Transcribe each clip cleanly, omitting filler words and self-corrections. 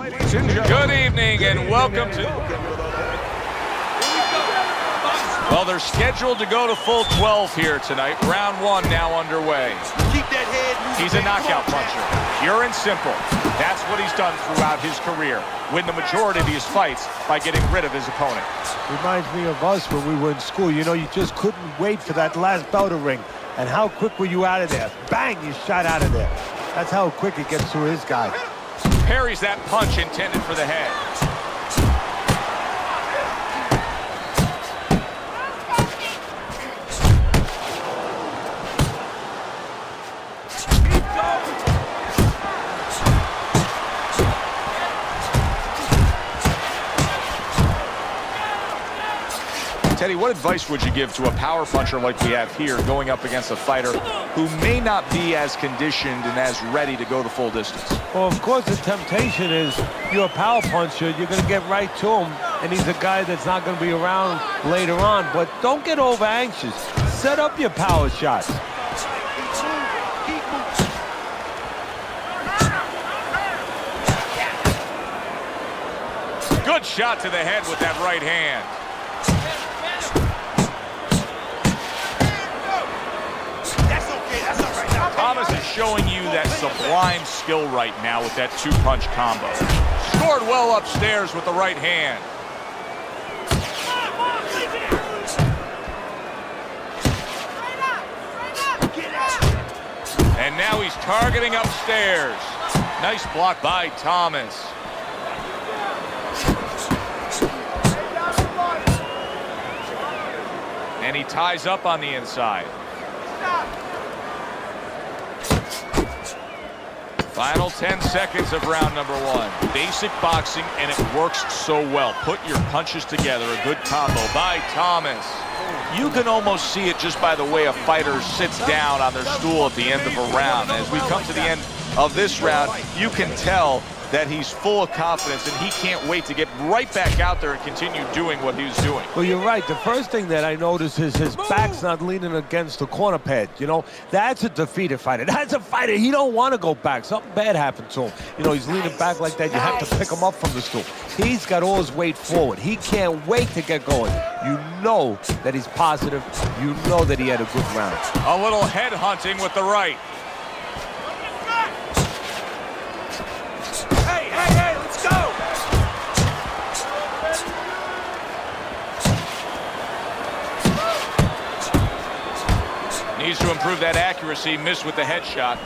Good evening and welcome to... Well, they're scheduled to go to full 12 here tonight. Round one now underway. Keep that head moving. He's a knockout puncher. Pure and simple. That's what he's done throughout his career. Win the majority of his fights by getting rid of his opponent. Reminds me of us when we were in school. You know, you just couldn't wait for that last bell to ring. And how quick were you out of there? Bang, you shot out of there. That's how quick it gets through his guy. Parries that punch intended for the head. Teddy, what advice would you give to a power puncher like we have here going up against a fighter who may not be as conditioned and as ready to go the full distance? Well, of course, the temptation is you're a power puncher, you're going to get right to him, and he's a guy that's not going to be around later on. But don't get over anxious. Set up your power shots. Good shot to the head with that right hand. Thomas is showing you that sublime skill right now with that two-punch combo. Scored well upstairs with the right hand. And now he's targeting upstairs. Nice block by Thomas. And he ties up on the inside. Final 10 seconds of round number one. Basic boxing, and it works so well. Put your punches together. A good combo by Thomas. You can almost see it just by the way a fighter sits down on their stool at the end of a round. As we come to the end of this round, you can tell that he's full of confidence, and he can't wait to get right back out there and continue doing what he was doing. Well, you're right. The first thing that I noticed is his back's not leaning against the corner pad. You know, that's a defeated fighter. That's a fighter. He don't want to go back. Something bad happened to him. You know, he's leaning back like that. You have to pick him up from the stool. He's got all his weight forward. He can't wait to get going. You know that he's positive. You know that he had a good round. A little head hunting with the right. Hey, let's go! Needs to improve that accuracy. Missed with the headshot.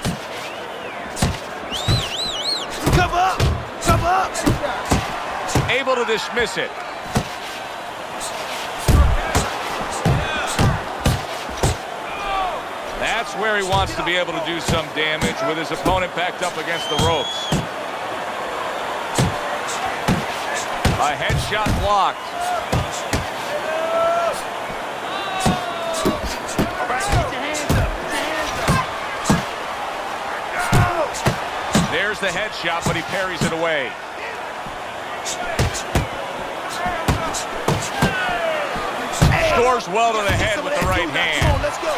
Come up! Come up! Able to dismiss it. That's where he wants to be able to do some damage with his opponent backed up against the ropes. A headshot blocked. All right, get your hands up. There's the headshot, but he parries it away. Scores well to the head with the right hand. Let's go.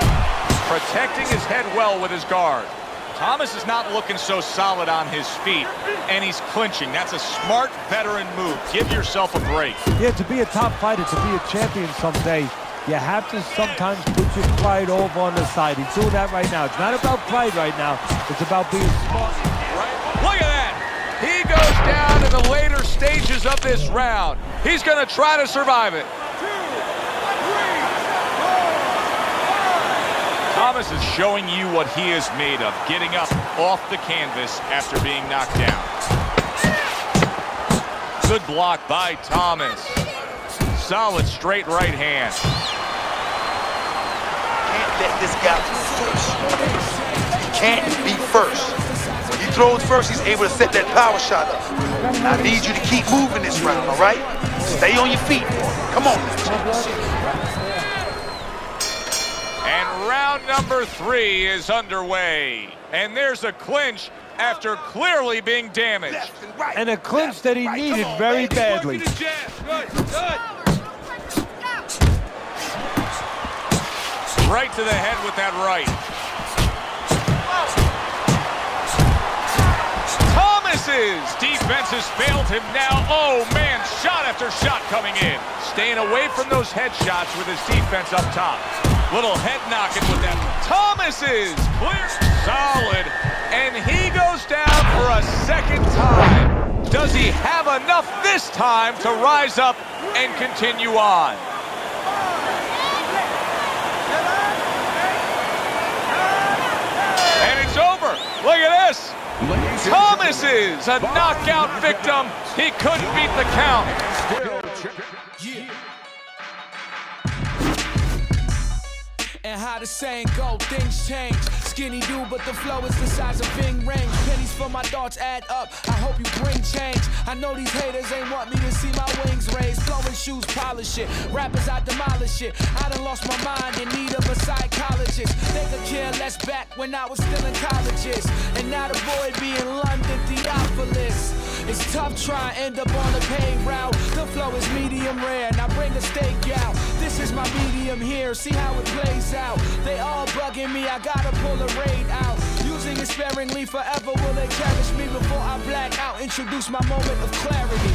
Protecting his head well with his guard. Thomas is not looking so solid on his feet, and he's clinching. That's a smart veteran move. Give yourself a break. Yeah, to be a top fighter, to be a champion someday, you have to sometimes put your pride over on the side. He's doing that right now. It's not about pride right now. It's about being smart. Right. Look at that. He goes down in the later stages of this round. He's going to try to survive it. Thomas is showing you what he is made of, getting up off the canvas after being knocked down. Good block by Thomas. Solid straight right hand. Can't let this guy be first. He can't be first. When he throws first, he's able to set that power shot up. I need you to keep moving this round, all right? Stay on your feet. Come on. And round number 3 is underway. And there's a clinch after clearly being damaged. And a clinch that he needed very badly. Right to the head with that right. Thomas Thomas's defense has failed him now. Oh, man, shot after shot coming in. Staying away from those headshots with his defense up top. Little head knocking with that. Thomas's clear, solid, and he goes down for a second time. Does he have enough this time to rise up and continue on? And it's over. Look at this. Thomas is a knockout victim. He couldn't beat the count. And how the saying go, things change. Skinny dude, but the flow is the size of Bing range. Pennies for my thoughts add up. I hope you bring change. I know these haters ain't want me to see my wings raised. Flowing shoes, polish it. Rappers, I demolish it. I done lost my mind in need of a psychologist. They could care less back when I was still in colleges. And now the boy be in London, Theophilus. It's tough trying to end up on the paid route. The flow is medium rare. Now bring the steak out. This is my medium here. See how it plays out. They all bugging me. I gotta pull a raid out. Using it sparingly forever. Will they cherish me before I black out? Introduce my moment of clarity.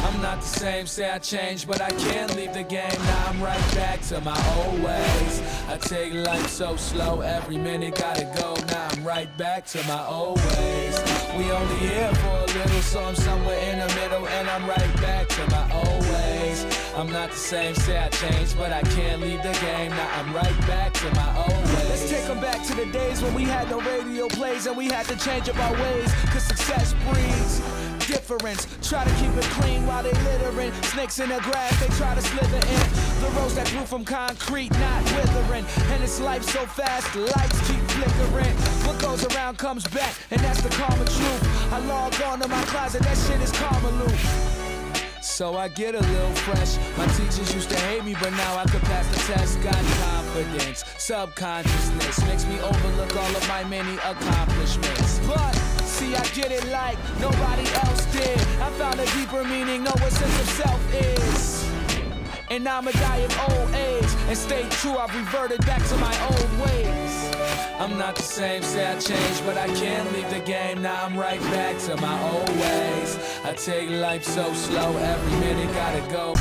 I'm not the same, say I changed, but I can't leave the game. Now I'm right back to my old ways. I take life so slow, every minute gotta go. Now I'm right back to my old ways. We only here for a little, so I'm somewhere in the middle, and I'm right back to my old ways. I'm not the same, say I changed, but I can't leave the game. Now I'm right back to my old ways. Let's take them back to the days when we had no radio plays and we had to change up our ways, cause success breeds difference. Try to keep it clean while they littering. Snakes in the grass, they try to slither in. The rose that grew from concrete, not withering. And it's life so fast, the lights keep flickering. What goes around comes back, and that's the karma truth. I log on to my closet, that shit is karma loop. So I get a little fresh. My teachers used to hate me, but now I could pass the test. Got confidence, subconsciousness makes me overlook all of my many accomplishments. But see, I get it like nobody else did. I found a deeper meaning, know what sense of self is. And I'ma die of old age and stay true. I've reverted back to my old ways. I'm not the same, say I changed, but I can't leave the game. Now I'm right back to my old ways. I take life so slow, every minute gotta go.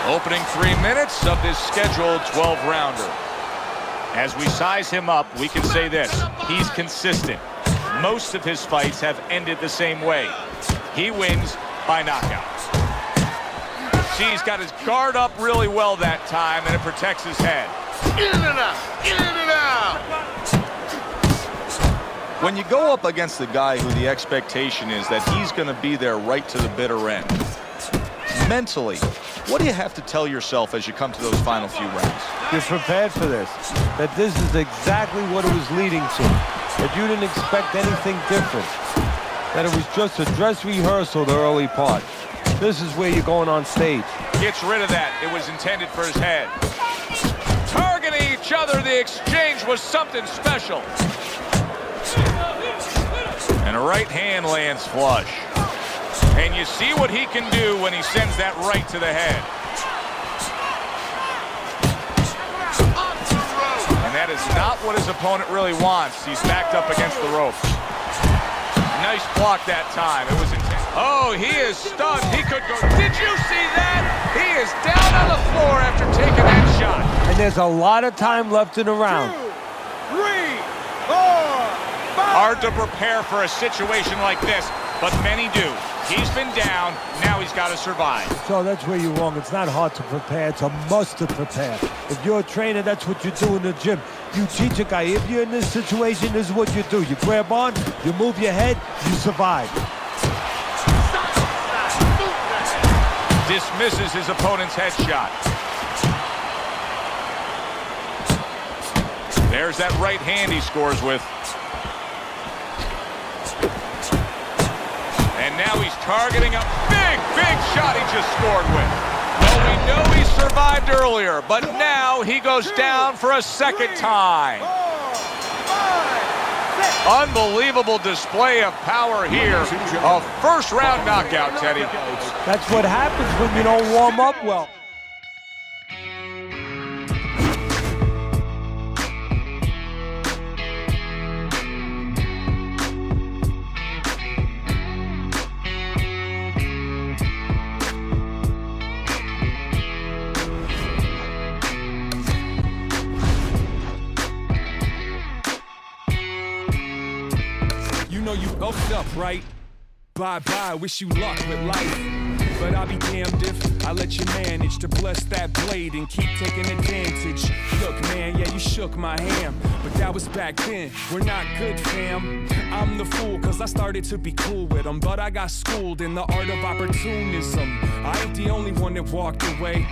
Opening 3 minutes of this scheduled 12-rounder. As we size him up, we can say this: he's consistent. Most of his fights have ended the same way. He wins by knockout. See, he's got his guard up really well that time, and it protects his head. In and out! In and out! When you go up against the guy who the expectation is that he's going to be there right to the bitter end, mentally, what do you have to tell yourself as you come to those final few rounds? You're prepared for this, that this is exactly what it was leading to, that you didn't expect anything different, that it was just a dress rehearsal the early part. This is where you're going on stage. Gets rid of that. It was intended for his head. Targeting each other, the exchange was something special. And a right hand lands flush. And you see what he can do when he sends that right to the head. And that is not what his opponent really wants. He's backed up against the ropes. Nice block that time. It was intense. Oh, he is stunned. He could go. Did you see that? He is down on the floor after taking that shot. And there's a lot of time left in the round. 2, 3, 4, 5. Hard to prepare for a situation like this, but many do. He's been down, now he's got to survive. So that's where you're wrong. It's not hard to prepare, it's a must to prepare. If you're a trainer, that's what you do in the gym. You teach a guy, if you're in this situation, this is what you do. You grab on, you move your head, you survive. Dismisses his opponent's headshot. There's that right hand he scores with. And now he's targeting a big, big shot he just scored with. Well, we know he survived earlier, but now he goes down for a second time. Unbelievable display of power here. A first-round knockout, Teddy. That's what happens when you don't warm up well. You know you opened up, right? Bye-bye, wish you luck with life. But I'll be damned if I let you manage to bless that blade and keep taking advantage. Look, man, yeah, you shook my hand, but that was back then. We're not good, fam. I'm the fool, cause I started to be cool with them, but I got schooled in the art of opportunism. I ain't the only one that walked away.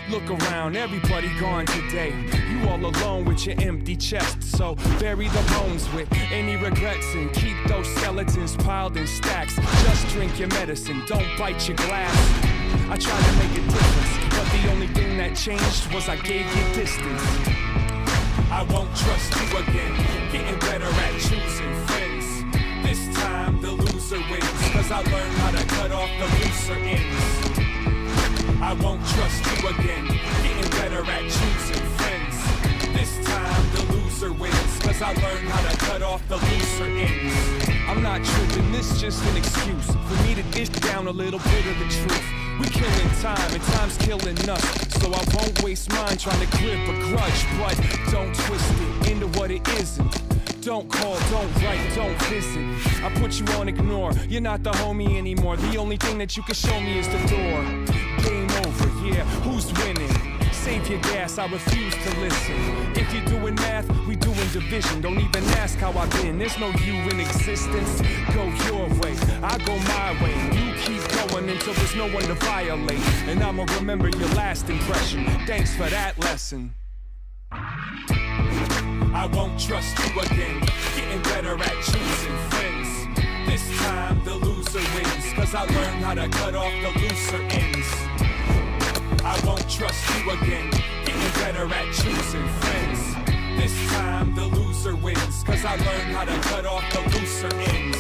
Look around, everybody gone today. You all alone with your empty chest. So bury the bones with any regrets and keep those skeletons piled in stacks. Just drink your medicine, don't bite your glass. I tried to make a difference, but the only thing that changed was I gave you distance. I won't trust you again, getting better at choosing friends. This time the loser wins, cause I learned how to cut off the looser ends. I won't trust you again, getting better at choosing friends. This time the loser wins, cause I learned how to cut off the looser ends. I'm not tripping, this just an excuse for me to dish down a little bit of the truth. We killing time and time's killing us, so I won't waste mine trying to clip a grudge. But don't twist it into what it isn't. Don't call, don't write, don't visit. I put you on ignore, you're not the homie anymore. The only thing that you can show me is the door. Game over, yeah, who's winning? Save your gas, I refuse to listen. If you're doing math, we doing division. Don't even ask how I've been, there's no you in existence. Go your way, I go my way. You keep going until there's no one to violate. And I'ma remember your last impression. Thanks for that lesson. I won't trust you again, getting better at choosing friends. This time the loser wins, cause I learned how to cut off the looser ends. I won't trust you again, getting better at choosing friends. This time the loser wins, cause I learned how to cut off the looser ends.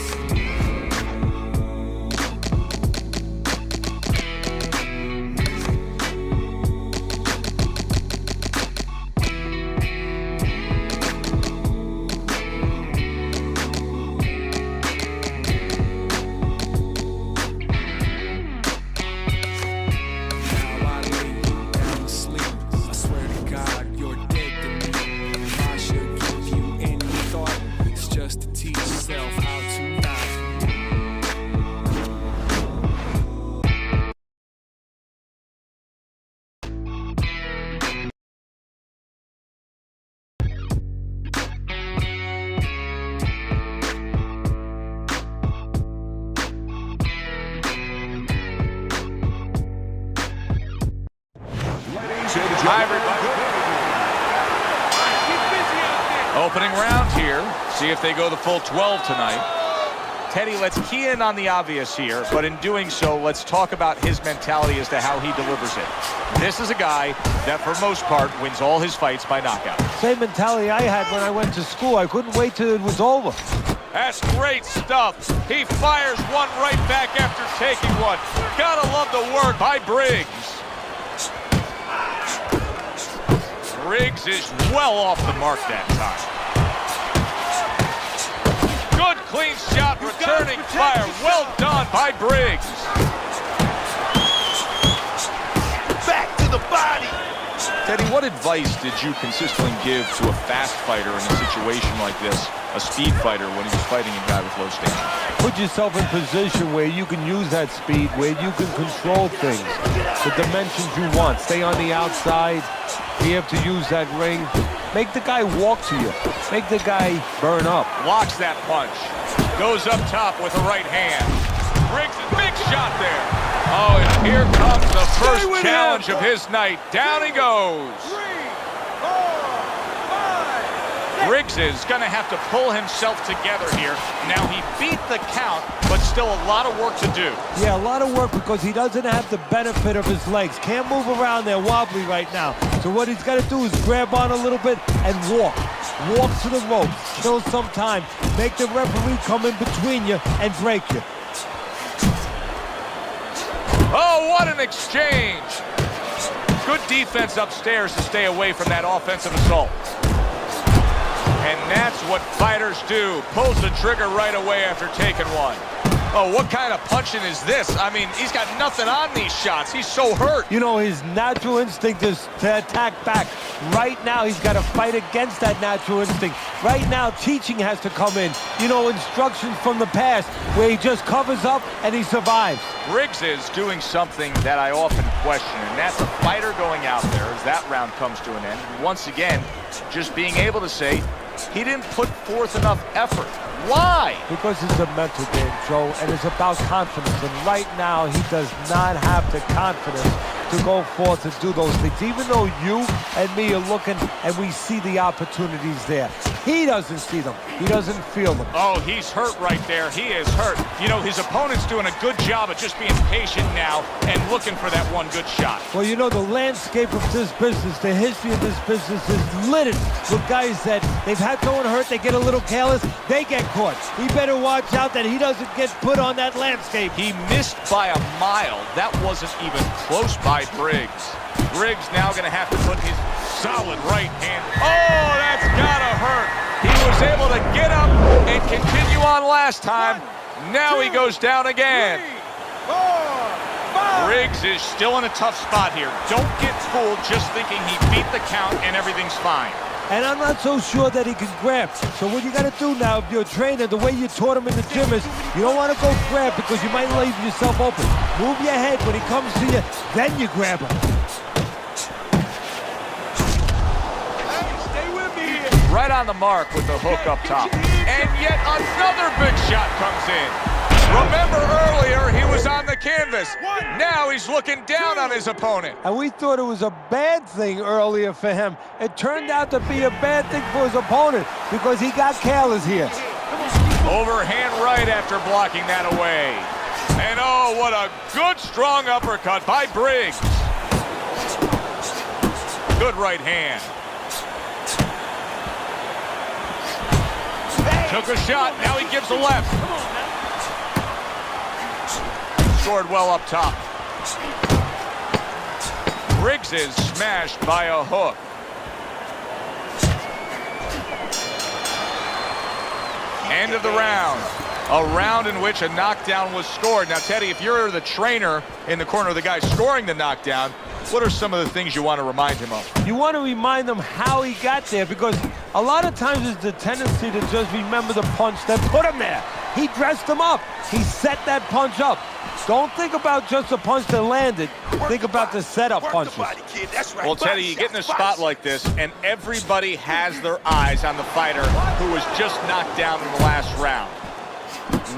Hi, everybody. Opening round here. See if they go the full 12 tonight. Teddy, let's key in on the obvious here, but in doing so, let's talk about his mentality as to how he delivers it. This is a guy that, for most part, wins all his fights by knockout. Same mentality I had when I went to school. I couldn't wait till it was over. That's great stuff. He fires one right back after taking one. Gotta love the work by Briggs. Briggs is well off the mark that time. Good clean shot, returning fire. Well done by Briggs. Back to the body. Teddy, what advice did you consistently give to a fast fighter in a situation like this, a speed fighter, when he was fighting a guy with low stamina? Put yourself in position where you can use that speed, where you can control things, the dimensions you want. Stay on the outside. You have to use that ring. Make the guy walk to you. Make the guy burn up. Blocks that punch. Goes up top with a right hand. Briggs, a big shot there. Oh, and here comes the first challenge of his night. Down he goes. Briggs is going to have to pull himself together here. Now, he beat the count, but still a lot of work to do. Yeah, a lot of work because he doesn't have the benefit of his legs. Can't move around there wobbly right now. So what he's got to do is grab on a little bit and walk. Walk to the ropes, kill some time, make the referee come in between you and break you. Oh, what an exchange. Good defense upstairs to stay away from that offensive assault. And that's what fighters do. Pulls the trigger right away after taking one. Oh, what kind of punching is this? I mean, he's got nothing on these shots. He's so hurt. You know, his natural instinct is to attack back. Right now, he's got to fight against that natural instinct. Right now, teaching has to come in. You know, instructions from the past where he just covers up and he survives. Briggs is doing something that I often question, and that's a fighter going out there as that round comes to an end. Once again, just being able to say he didn't put forth enough effort. Why? Because it's a mental game, Joe, and it's about confidence. And right now, he does not have the confidence to go forth and do those things. Even though you and me are looking and we see the opportunities there, he doesn't see them. He doesn't feel them. Oh, he's hurt right there. He is hurt. You know, his opponent's doing a good job of just being patient now and looking for that one good shot. Well, you know, the landscape of this business, the history of this business is littered with guys that they've had someone hurt, they get a little careless, they get caught. He better watch out that he doesn't get put on that landscape. He missed by a mile. That wasn't even close by Briggs. Briggs now going to have to put his solid right hand. Oh, that's gotta hurt. He was able to get up and continue on last time. Now he goes down again. 3, 4, 5. Briggs is still in a tough spot here. Don't get fooled just thinking he beat the count and everything's fine. And I'm not so sure that he can grab. So what you got to do now, if you're a trainer, the way you taught him in the gym is you don't want to go grab because you might leave yourself open. Move your head when he comes to you, then you grab him. Stay with me here. Right on the mark with the hook up top. And yet another big shot comes in. Remember earlier, he was on the canvas. Now he's looking down on his opponent. And we thought it was a bad thing earlier for him. It turned out to be a bad thing for his opponent because he got careless here. Overhand right after blocking that away. And oh, what a good strong uppercut by Briggs. Good right hand. Took a shot, now he gives a left. Scored well up top. Briggs is smashed by a hook. End of the round. A round in which a knockdown was scored. Now, Teddy, if you're the trainer in the corner of the guy scoring the knockdown, what are some of the things you want to remind him of? You want to remind him how he got there because a lot of times there's the tendency to just remember the punch that put him there. He dressed him up. He set that punch up. Don't think about just the punch that landed. Think about the setup punches. Well, Teddy, you get in a spot like this, and everybody has their eyes on the fighter who was just knocked down in the last round.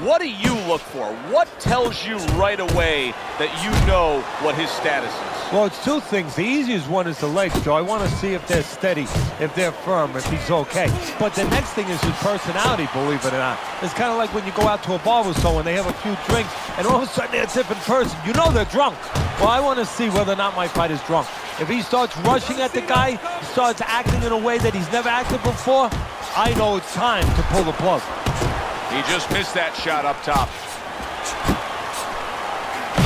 What do you look for? What tells you right away that you know what his status is? Well, it's two things. The easiest one is the legs, Joe. I want to see if they're steady, if they're firm, if he's okay. But the next thing is his personality, believe it or not. It's kind of like when you go out to a bar with someone, they have a few drinks, and all of a sudden they're a different person. You know they're drunk. Well, I want to see whether or not my fighter's drunk. If he starts rushing at the guy, he starts acting in a way that he's never acted before, I know it's time to pull the plug. He just missed that shot up top.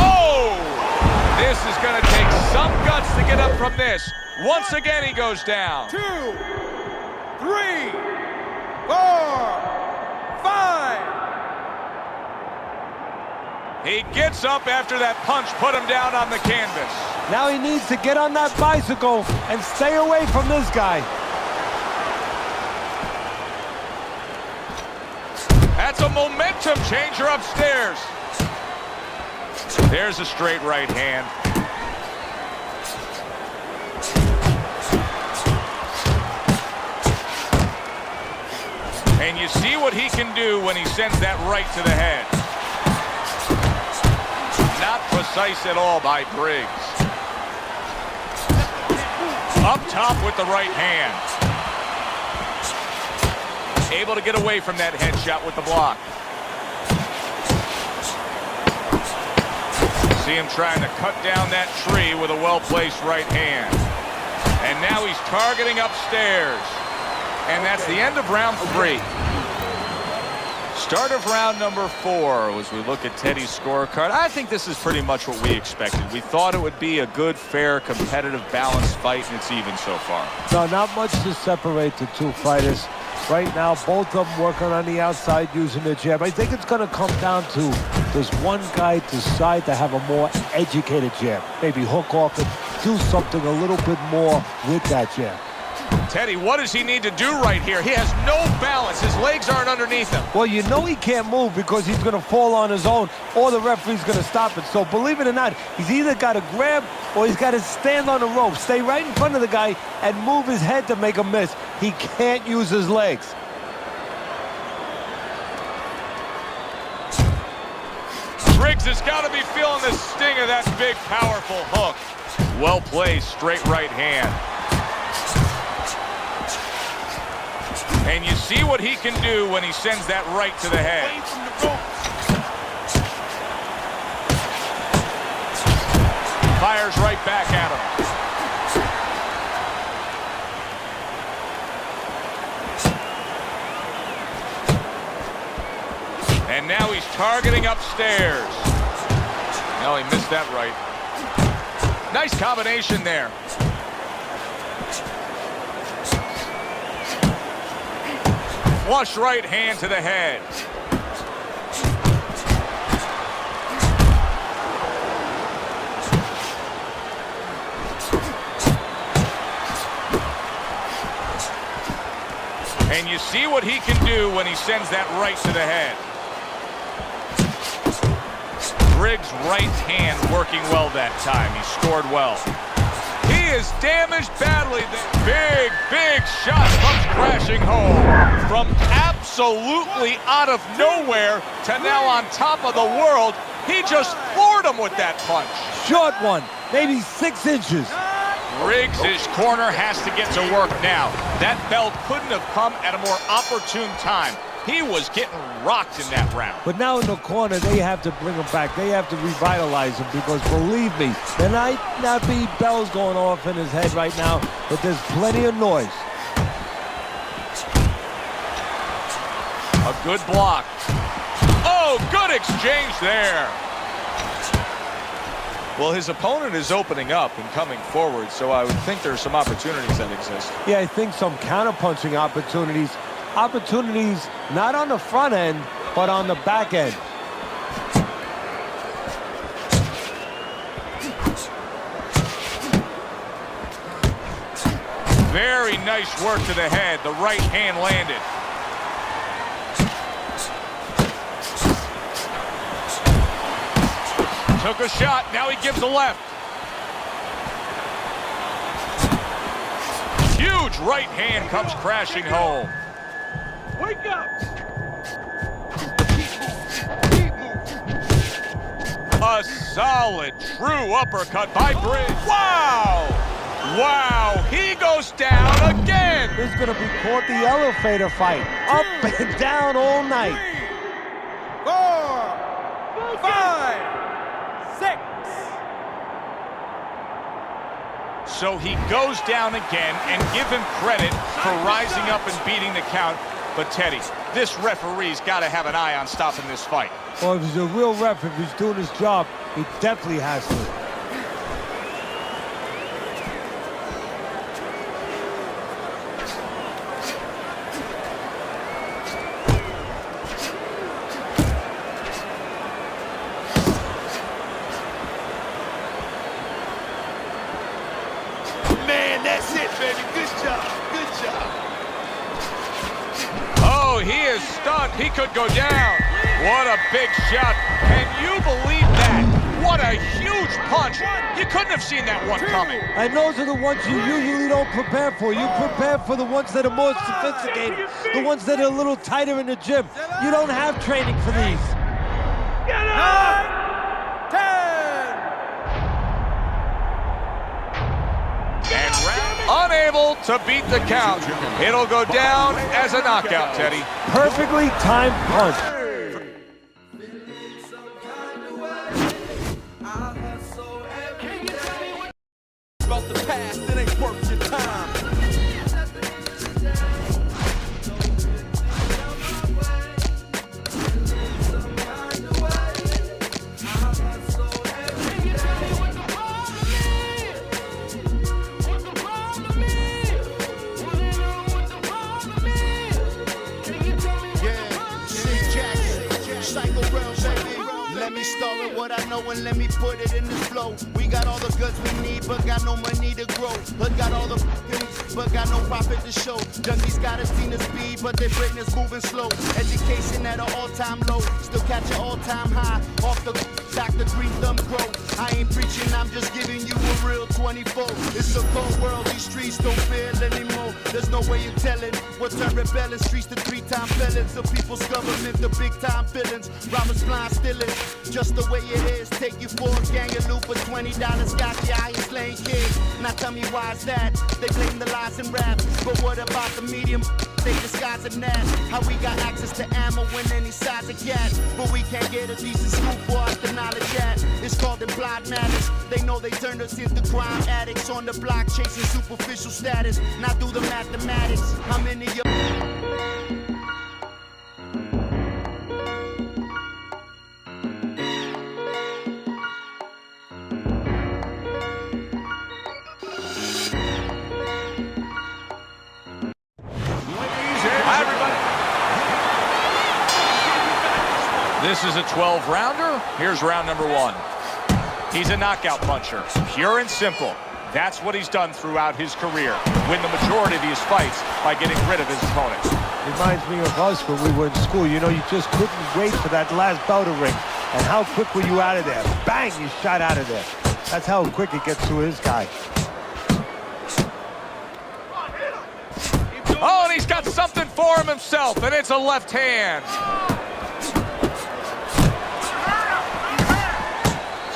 Oh! This is going to take some guts to get up from this. Once again, he goes down. 2, 3, 4, 5. He gets up after that punch put him down on the canvas. Now he needs to get on that bicycle and stay away from this guy. That's a momentum changer upstairs. There's a straight right hand. And you see what he can do when he sends that right to the head. Not precise at all by Briggs. Up top with the right hand. able to get away from that headshot with the block. See him trying to cut down that tree with a well-placed right hand. And now he's targeting upstairs. And that's the end of round 3. Start of round number 4 as we look at Teddy's scorecard. I think this is pretty much what we expected. We thought it would be a good, fair, competitive, balanced fight, and it's even so far. No, not much to separate the two fighters. Right now, both of them working on the outside using their jab. I think it's going to come down to, does one guy decide to have a more educated jab? Maybe hook off and do something a little bit more with that jab. Teddy, what does he need to do right here? He has no balance. His legs aren't underneath him. Well, you know he can't move because he's going to fall on his own or the referee's going to stop it. So believe it or not, he's either got to grab or he's got to stand on the rope, stay right in front of the guy and move his head to make a miss. He can't use his legs. Briggs has got to be feeling the sting of that big, powerful hook. Well placed, straight right hand. And you see what he can do when he sends that right to the head. Fires right back at him. And now he's targeting upstairs. No, he missed that right. Nice combination there. Flush right hand to the head. And you see what he can do when he sends that right to the head. Briggs' right hand working well that time. He scored well. He is damaged badly. The big shot comes crashing home. From absolutely out of nowhere to now on top of the world, he just floored him with that punch. Short one, maybe 6 inches. Briggs' corner has to get to work now. That bell couldn't have come at a more opportune time. He was getting rocked in that round. But now in the corner, they have to bring him back. They have to revitalize him because, believe me, there might not be bells going off in his head right now, but there's plenty of noise. A good block. Oh, good exchange there. Well, his opponent is opening up and coming forward, so I would think there are some opportunities that exist. Yeah, I think some counter-punching opportunities. Opportunities not on the front end, but on the back end. Very nice work to the head. The right hand landed. Took a shot. Now he gives a left. Huge right hand comes crashing home. Wake up! A solid, true uppercut by Briggs. Wow! Wow, he goes down again. This is going to be called the elevator fight. Up and down all night. 4, 5, 6. So he goes down again, and give him credit for rising up and beating the count. But Teddy, this referee's got to have an eye on stopping this fight. Well, if he's a real ref, if he's doing his job, he definitely has to. Man, that's it, baby. Good job. Good job. Oh, he is stunned. He could go down. What a big shot. Can you believe that? What a huge punch. You couldn't have seen that one coming. And those are the ones you usually don't prepare for. You prepare for the ones that are more sophisticated, the ones that are a little tighter in the gym. You don't have training for these. 9, 10. And round Unable to beat the count. It'll go down as a knockout, Teddy. Perfectly timed punch. About the past, it ain't worth your time. Let me start with what I know and let me put it in this flow. We got all the goods we need, but got no money to grow. But got all the but got no profit to show. Junkies got a seen the speed, but their brain is moving slow. Education at an all-time low, still catch an all-time high. Off the back, the green thumb grow. I ain't preaching, I'm just giving you a real 24. It's a cold world, these streets don't feel anymore. There's no way you're telling what turn rebelling streets to 3-time felons. The people's government, the big-time villains. Robbers blind stealing, just the way it is. Take you for a gang of loot for $20. Got you out here slaying kids. Now tell me why is that? They blame the lies and rap, but what about the medium? They disguise a that. How we got access to ammo when any size of cat, but we can't get a decent scoop for us to knowledge that. It's called implied matters. They know they turned us into crime addicts on the block chasing superficial status. Now do the mathematics. How many of This is a 12-rounder. Here's round number 1. He's a knockout puncher, pure and simple. That's what he's done throughout his career. Win the majority of his fights by getting rid of his opponents. Reminds me of us when we were in school. You know, you just couldn't wait for that last bell to ring. And how quick were you out of there? Bang, you shot out of there. That's how quick it gets to his guy. Oh, and he's got something for him himself, and it's a left hand.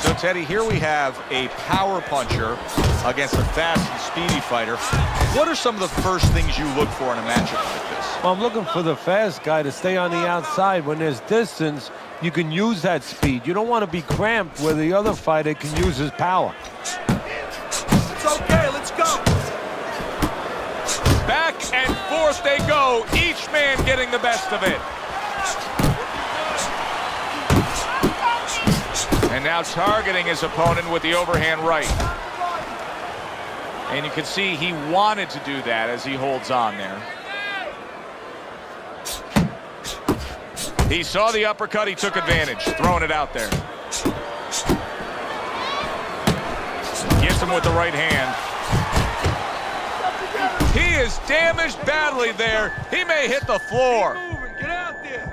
So, Teddy, here we have a power puncher against a fast and speedy fighter. What are some of the first things you look for in a matchup like this? Well, I'm looking for the fast guy to stay on the outside. When there's distance, you can use that speed. You don't want to be cramped where the other fighter can use his power. It's okay, let's go. Back and forth they go, each man getting the best of it. And now targeting his opponent with the overhand right. And you can see he wanted to do that as he holds on there. He saw the uppercut, he took advantage, throwing it out there. Gets him with the right hand. He is damaged badly there. He may hit the floor. Get out there.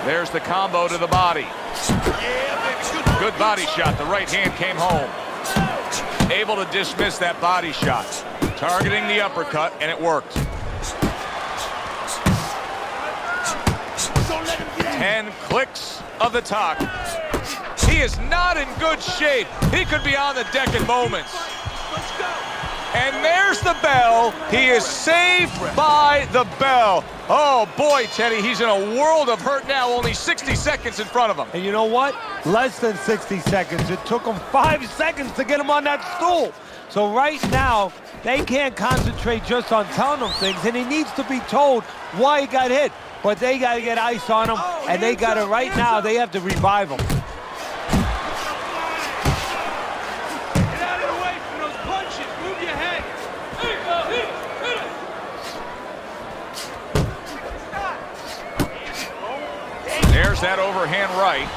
There's the combo to the body. Good body shot. The right hand came home. Able to dismiss that body shot. Targeting the uppercut, and it worked. 10 clicks of the talk. He is not in good shape. He could be on the deck in moments. And there's the bell. He is saved by the bell. Oh, boy, Teddy, he's in a world of hurt now. Only 60 seconds in front of him. And you know what? Less than 60 seconds. It took him 5 seconds to get him on that stool. So right now, they can't concentrate just on telling him things, and he needs to be told why he got hit. But they got to get ice on him, and they got to, right now, they have to revive him. Get out of the way from those punches. Move your head. There's that overhand right.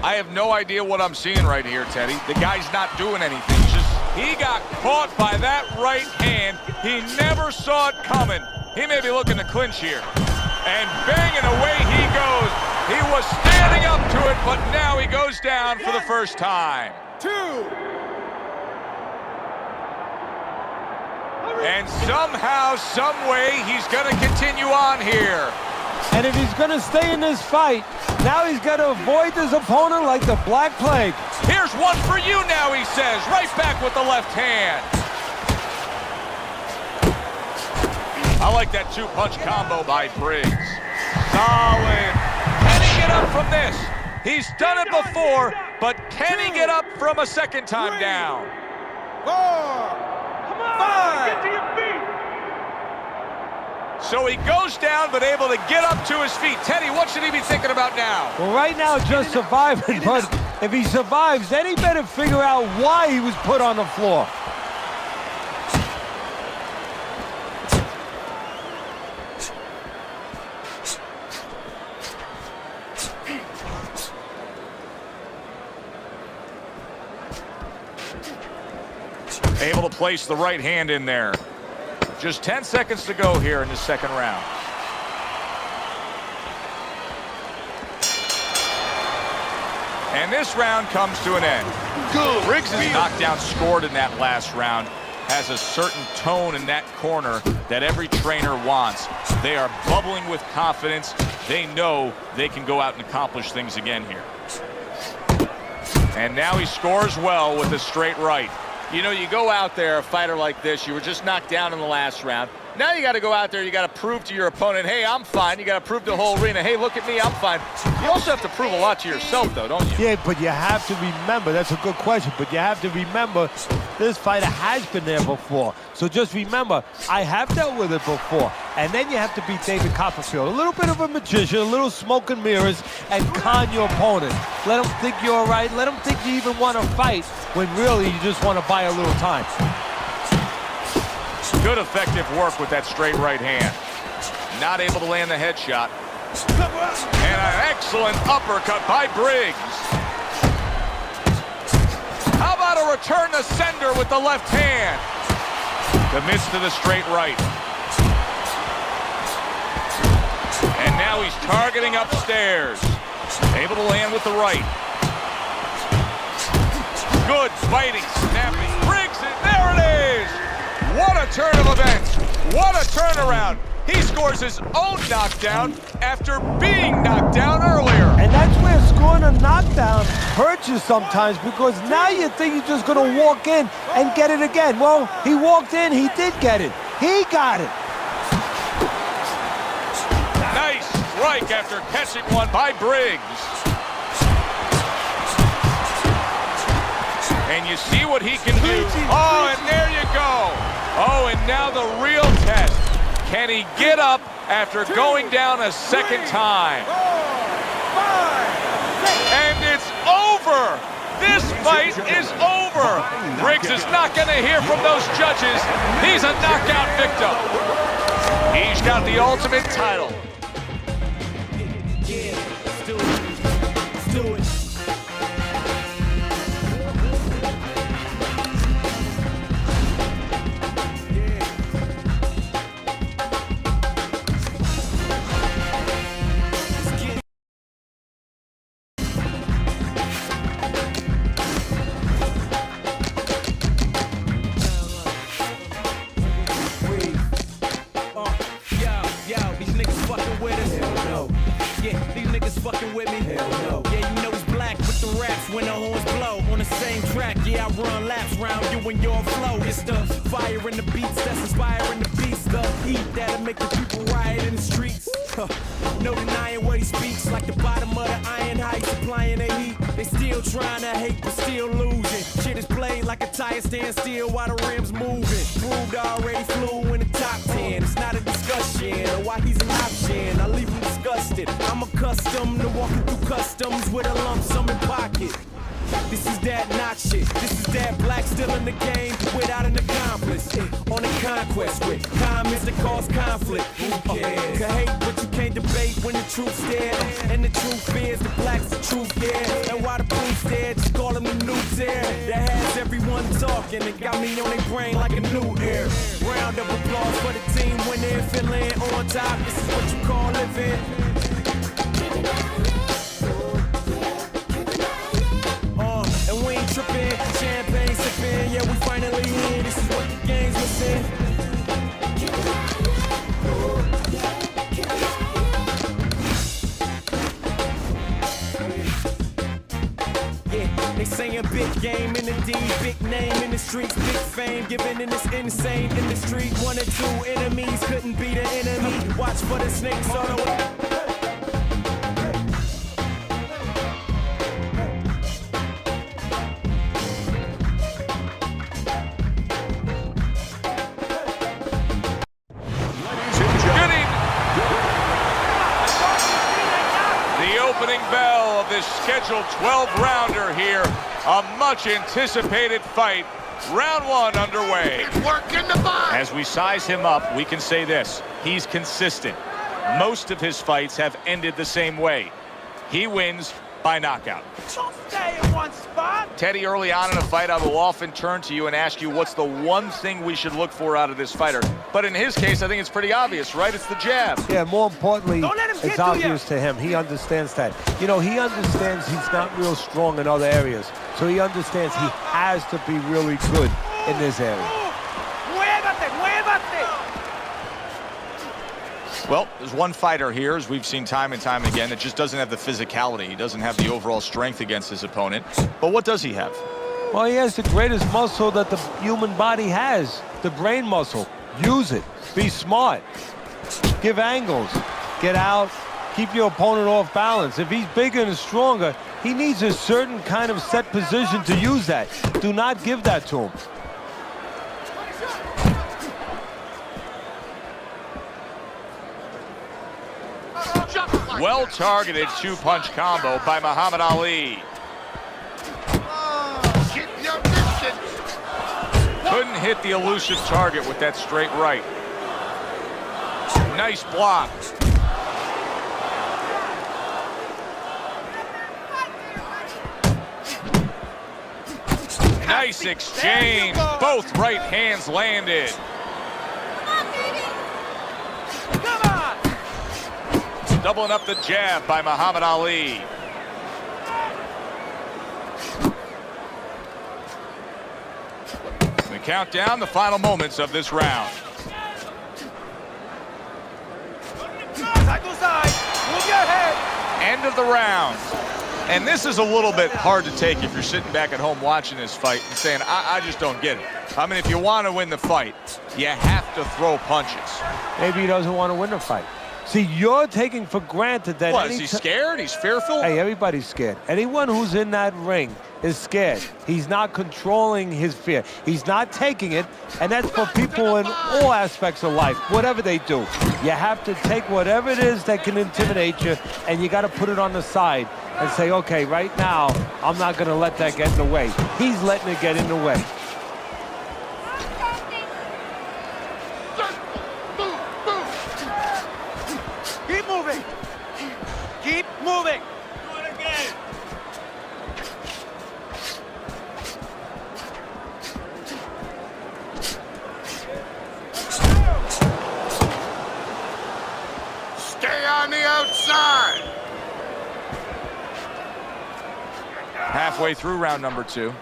I have no idea what I'm seeing right here, Teddy. The guy's not doing anything. He got caught by that right hand. He never saw it coming. He may be looking to clinch here. And banging away he goes. He was standing up to it, but now he goes down for the first time. 2. And somehow, some way, he's going to continue on here. And if he's going to stay in this fight, now he's got to avoid his opponent like the Black Plague. Here's one for you now, he says. Right back with the left hand. I like that two-punch combo by Briggs. Solid. Can he get up from this? He's done it before, but can he get up from a second time down? 4, 5. Get to your feet. So he goes down, but able to get up to his feet. Teddy, what should he be thinking about now? Well, right now, just surviving, but if he survives, then he better figure out why he was put on the floor. Able to place the right hand in there. Just 10 seconds to go here in the second round. And this round comes to an end. Good. Briggs' knockdown scored in that last round has a certain tone in that corner that every trainer wants. They are bubbling with confidence. They know they can go out and accomplish things again here. And now he scores well with a straight right. You know, you go out there, a fighter like this, you were just knocked down in the last round. Now you got to go out there, you got to prove to your opponent, hey, I'm fine. You got to prove to the whole arena, hey, look at me, I'm fine. You also have to prove a lot to yourself, though, don't you? Yeah, but you have to remember, that's a good question, but you have to remember this fighter has been there before. So just remember, I have dealt with it before. And then you have to beat David Copperfield. A little bit of a magician, a little smoke and mirrors, and con your opponent. Let him think you're all right. Let him think you even want to fight when really you just want to buy a little time. Good effective work with that straight right hand. Not able to land the headshot. And an excellent uppercut by Briggs. How about a return to sender with the left hand? Commits to the straight right. And now he's targeting upstairs. Able to land with the right. Good fighting, snapping. Briggs, and there it is! What a turn of events! What a turnaround! He scores his own knockdown after being knocked down earlier. And that's where scoring a knockdown hurts you sometimes, because now you think you're just going to walk in and get it again. Well, he walked in, he did get it. He got it. Nice strike after catching one by Briggs. And you see what he can do. Oh, and there you go. Oh, and now the real test. Can he get up after going down a second time? 4, 5, 6. And it's over. This fight is over. Briggs is not going to hear from those judges. He's a knockout victim. He's got the ultimate title. Yeah, let's do it. Let's do it. Fucking with me? Hell no. Yeah, you know it's black with the raps when the horns blow. On the same track, yeah, I run laps round you and your flow. It's the fire in the beats that's inspiring the beats. The heat that'll make the people riot in the streets. No denying what he speaks, like the bottom of the iron, how he's supplying the heat. They still trying to hate, but still losing. Shit is played like a tire stand still while the rims moving. Proved already flew in the top 10. It's not a discussion or why he's an option. I leave him disgusted. I'm accustomed to walking through customs with a lump sum in pocket. This is that not shit. This is that black still in the game without an accomplice. On a conquest with comments that cause conflict. Who cares? Can hate, but you can't debate when the truth's there. And the truth is the black's the truth, yeah. And why the proof's there, just call them the news there. That has everyone talking and got me on their brain like a new air. Round of applause for the team when they're feeling on top. This is what you call living. And we ain't tripping, champagne sipping, yeah, we finally here. This is what the game's missing. game in the D, big name in the streets, big fame, given in this insane industry. 1 or 2 enemies couldn't be the enemy. Watch for the snakes on the way. Opening bell of this scheduled 12-rounder here. A much-anticipated fight. Round 1 underway. Work in the box. As we size him up, we can say this. He's consistent. Most of his fights have ended the same way. He wins by knockout. Don't stay in one spot. Teddy, early on in a fight, I will often turn to you and ask you what's the one thing we should look for out of this fighter. But in his case, I think it's pretty obvious, right? It's the jab. Yeah, more importantly, Don't let him it's get to obvious to him. He understands that. You know, he understands he's not real strong in other areas. So he understands he has to be really good in this area. Muévate, muévate. Well, there's one fighter here, as we've seen time and time again, that just doesn't have the physicality. He doesn't have the overall strength against his opponent. But what does he have? Well, he has the greatest muscle that the human body has, the brain muscle. Use it. Be smart. Give angles. Get out. Keep your opponent off balance. If he's bigger and stronger, he needs a certain kind of set position to use that. Do not give that to him. Well-targeted 2-punch combo by Muhammad Ali. Keep your distance. Couldn't hit the elusive target with that straight right. Nice block. Nice exchange. Both right hands landed. Doubling up the jab by Muhammad Ali. We count down the final moments of this round. Side to side. Move your head. End of the round. And this is a little bit hard to take if you're sitting back at home watching this fight and saying, I just don't get it. I mean, if you want to win the fight, you have to throw punches. Maybe he doesn't want to win the fight. See, you're taking for granted that... What, is he scared? He's fearful? Hey, everybody's scared. Anyone who's in that ring is scared. He's not controlling his fear. He's not taking it, and that's for people in all aspects of life, whatever they do. You have to take whatever it is that can intimidate you, and you got to put it on the side and say, okay, right now, I'm not going to let that get in the way. He's letting it get in the way. Keep moving. Keep moving. Do it again. Stay on the outside. Halfway through round number 2.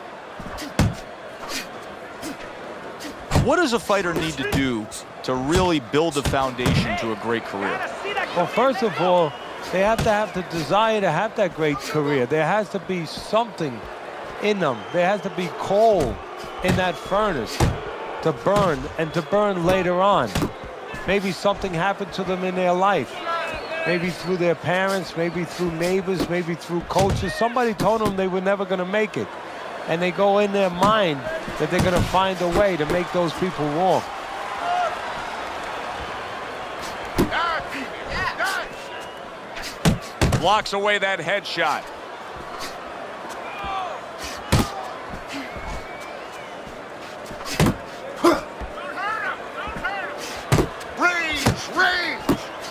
What does a fighter need to do to really build a foundation to a great career? Well, first of all, they have to have the desire to have that great career. There has to be something in them. There has to be coal in that furnace to burn, and to burn later on. Maybe something happened to them in their life. Maybe through their parents, maybe through neighbors, maybe through coaches. Somebody told them they were never going to make it. And they go in their mind that they're going to find a way to make those people walk. Blocks away that headshot. Range.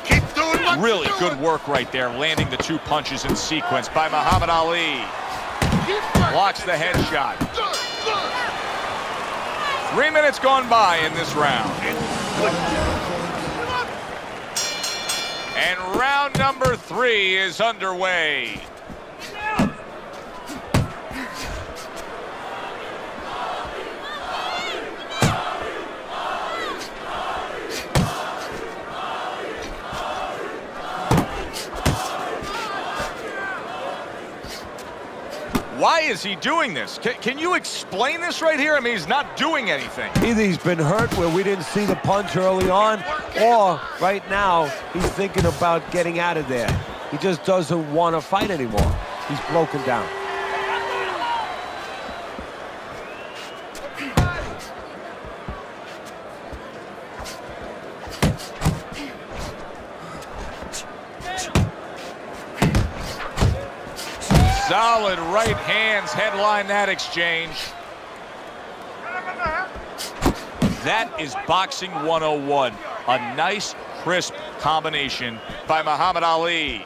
Keep doing what Really you're good doing. work right there, landing the 2 punches in sequence by Muhammad Ali. Keep working. Blocks the headshot. Good, good. 3 minutes gone by in this round. And round number 3 is underway. Why is he doing this? Can you explain this right here? I mean, he's not doing anything. Either he's been hurt where we didn't see the punch early on, or right now he's thinking about getting out of there. He just doesn't want to fight anymore. He's broken down. Solid right hands headline that exchange. That is boxing 101. A nice, crisp combination by Muhammad Ali.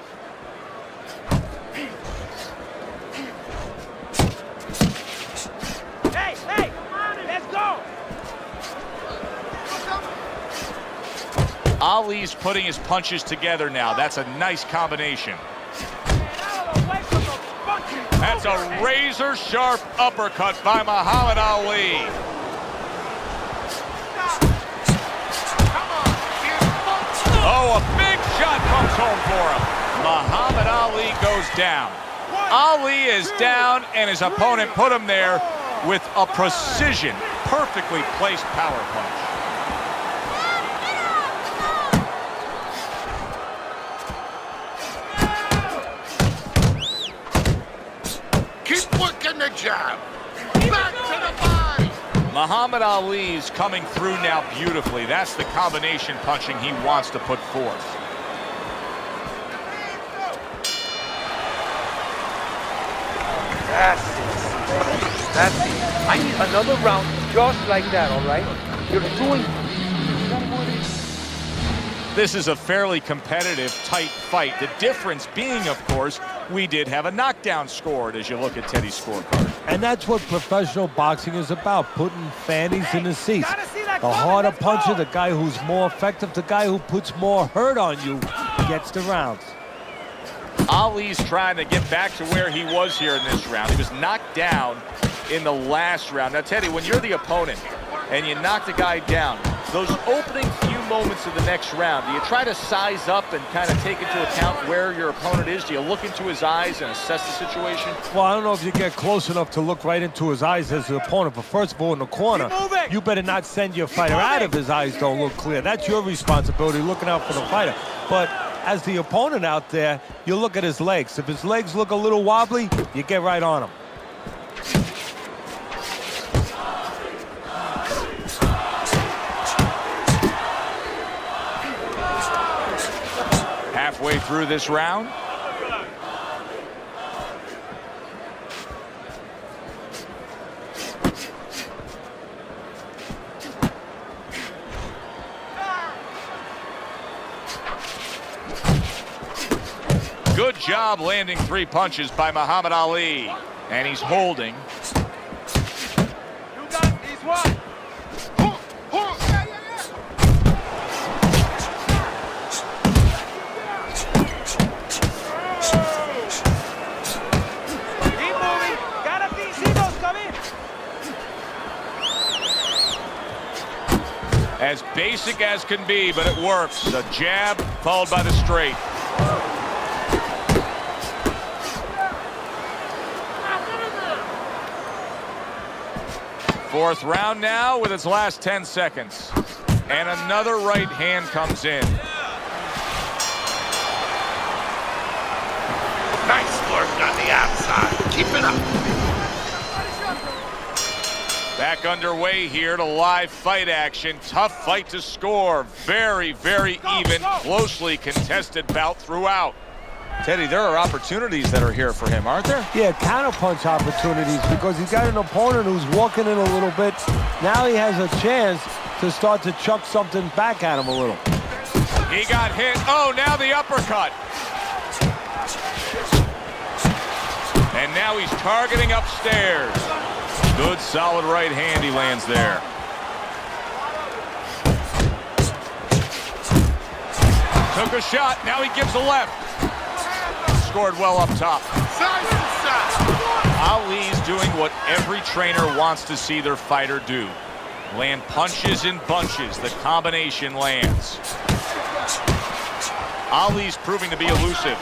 Hey, let's go. Ali's putting his punches together now. That's a nice combination. That's a razor-sharp uppercut by Muhammad Ali. Oh, a big shot comes home for him. Muhammad Ali goes down. Ali is down, and his opponent put him there with a precision, perfectly placed power punch. Keep working the jab. Back to the body. Muhammad Ali's coming through now beautifully. That's the combination punching he wants to put forth. That's it. I need another round just like that, all right? You're doing... This is a fairly competitive, tight fight. The difference being, of course, we did have a knockdown scored as you look at Teddy's scorecard. And that's what professional boxing is about, putting fannies in the seats. The harder puncher, the guy who's more effective, the guy who puts more hurt on you, gets the rounds. Ali's trying to get back to where he was here in this round. He was knocked down in the last round. Now, Teddy, when you're the opponent and you knock the guy down, those opening few moments of the next round, do you try to size up and kind of take into account where your opponent is? Do you look into his eyes and assess the situation? Well, I don't know if you get close enough to look right into his eyes as the opponent, but first of all, in the corner, you better not send your fighter out if his eyes don't look clear. That's your responsibility, looking out for the fighter. But as the opponent out there, you look at his legs. If his legs look a little wobbly, you get right on him. Halfway through this round. Good job landing 3 punches by Muhammad Ali. And he's holding. You got this one. Keep moving. Gotta see those coming. As basic as can be, but it works. The jab followed by the straight. Fourth round now with its last 10 seconds. And another right hand comes in. Nice work on the outside. Keep it up. Back underway here to live fight action. Tough fight to score. Very, very even, closely contested bout throughout. Teddy, there are opportunities that are here for him, aren't there? Yeah, counterpunch opportunities, because he's got an opponent who's walking in a little bit. Now he has a chance to start to chuck something back at him a little. He got hit. Oh, now the uppercut. And now he's targeting upstairs. Good, solid right hand he lands there. Took a shot. Now he gives a left. Scored well up top. Ali's doing what every trainer wants to see their fighter do. Land punches in bunches. The combination lands. Ali's proving to be elusive.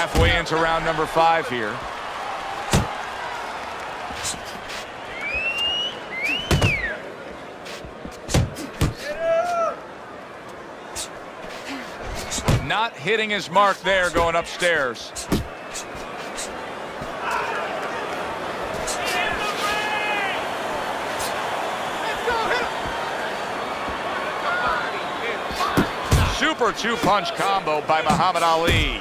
Halfway into round number 5 here. Not hitting his mark there, going upstairs. Super two-punch combo by Muhammad Ali.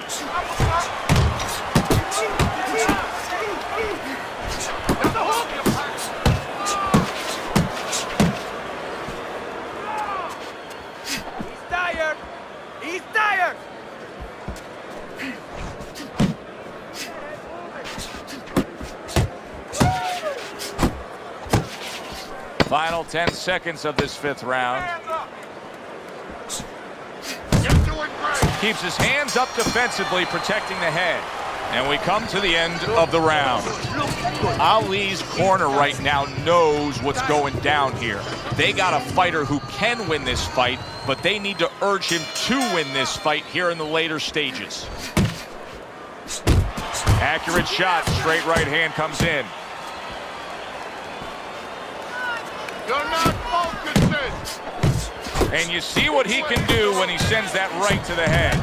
He's tired. He's tired. Final 10 seconds of this 5th round. Keeps his hands up defensively, protecting the head. And we come to the end of the round. Ali's corner right now knows what's going down here. They got a fighter who can win this fight, but they need to urge him to win this fight here in the later stages. Accurate shot, straight right hand comes in. You're not focusing. And you see what he can do when he sends that right to the head.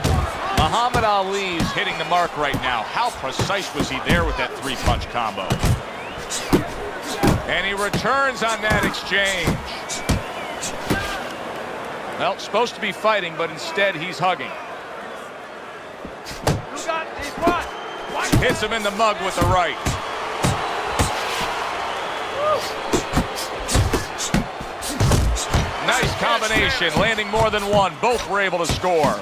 Muhammad Ali's hitting the mark right now. How precise was he there with that 3-punch combo? And he returns on that exchange. Well, supposed to be fighting, but instead he's hugging. You got this one. Hits him in the mug with the right. Nice combination, landing more than one. Both were able to score.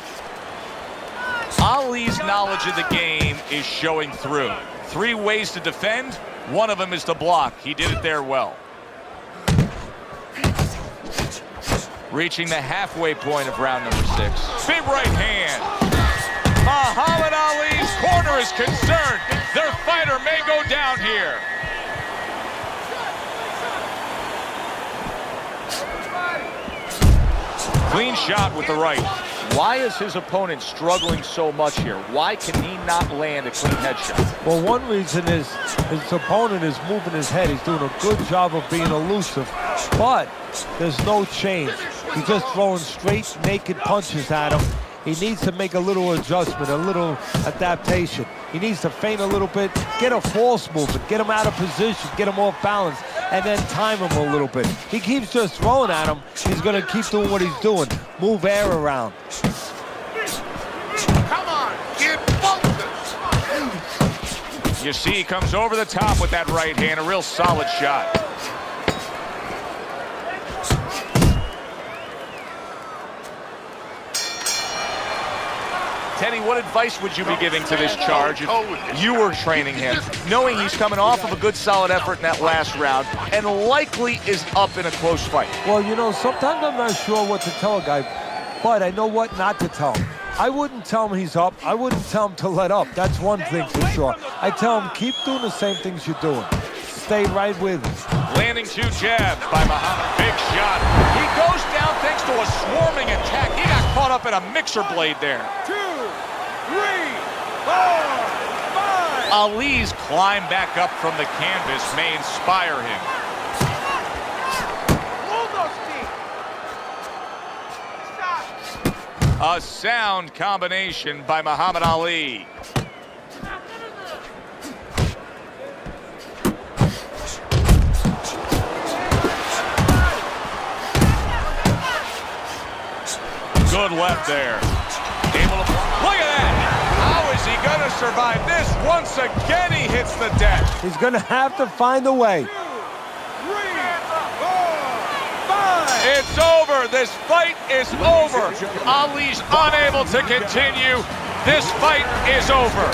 Ali's knowledge of the game is showing through. 3 ways to defend. One of them is to block. He did it there well. Reaching the halfway point of round number 6. Big right hand. Muhammad Ali's corner is concerned. Their fighter may go down here. Clean shot with the right. Why is his opponent struggling so much here? Why can he not land a clean headshot? Well, one reason is his opponent is moving his head. He's doing a good job of being elusive, but there's no change. He's just throwing straight, naked punches at him. He needs to make a little adjustment, a little adaptation. He needs to feint a little bit, get a false movement, get him out of position, get him off balance, and then time him a little bit. He keeps just throwing at him. He's going to keep doing what he's doing. Move air around. Come on, get focused. You see he comes over the top with that right hand. A real solid shot. Teddy, what advice would you be giving to this charge if you were training him, knowing he's coming off of a good solid effort in that last round and likely is up in a close fight? Well, you know, sometimes I'm not sure what to tell a guy, but I know what not to tell him. I wouldn't tell him he's up. I wouldn't tell him to let up. That's one thing for sure. I tell him, keep doing the same things you're doing. Stay right with him. Landing 2 jabs by Muhammad. Big shot. He goes down thanks to a swarming attack. He got caught up in a mixer blade there. 2, 3, 4, 5. Ali's climb back up from the canvas may inspire him. Hold those feet. Stop. A sound combination by Muhammad Ali. Good left there. Able to, look at that. How is he going to survive this? Once again, he hits the deck. He's going to have to find a way. 2, 3, 4, 5. It's over. This fight is over. Ali's unable to continue. This fight is over.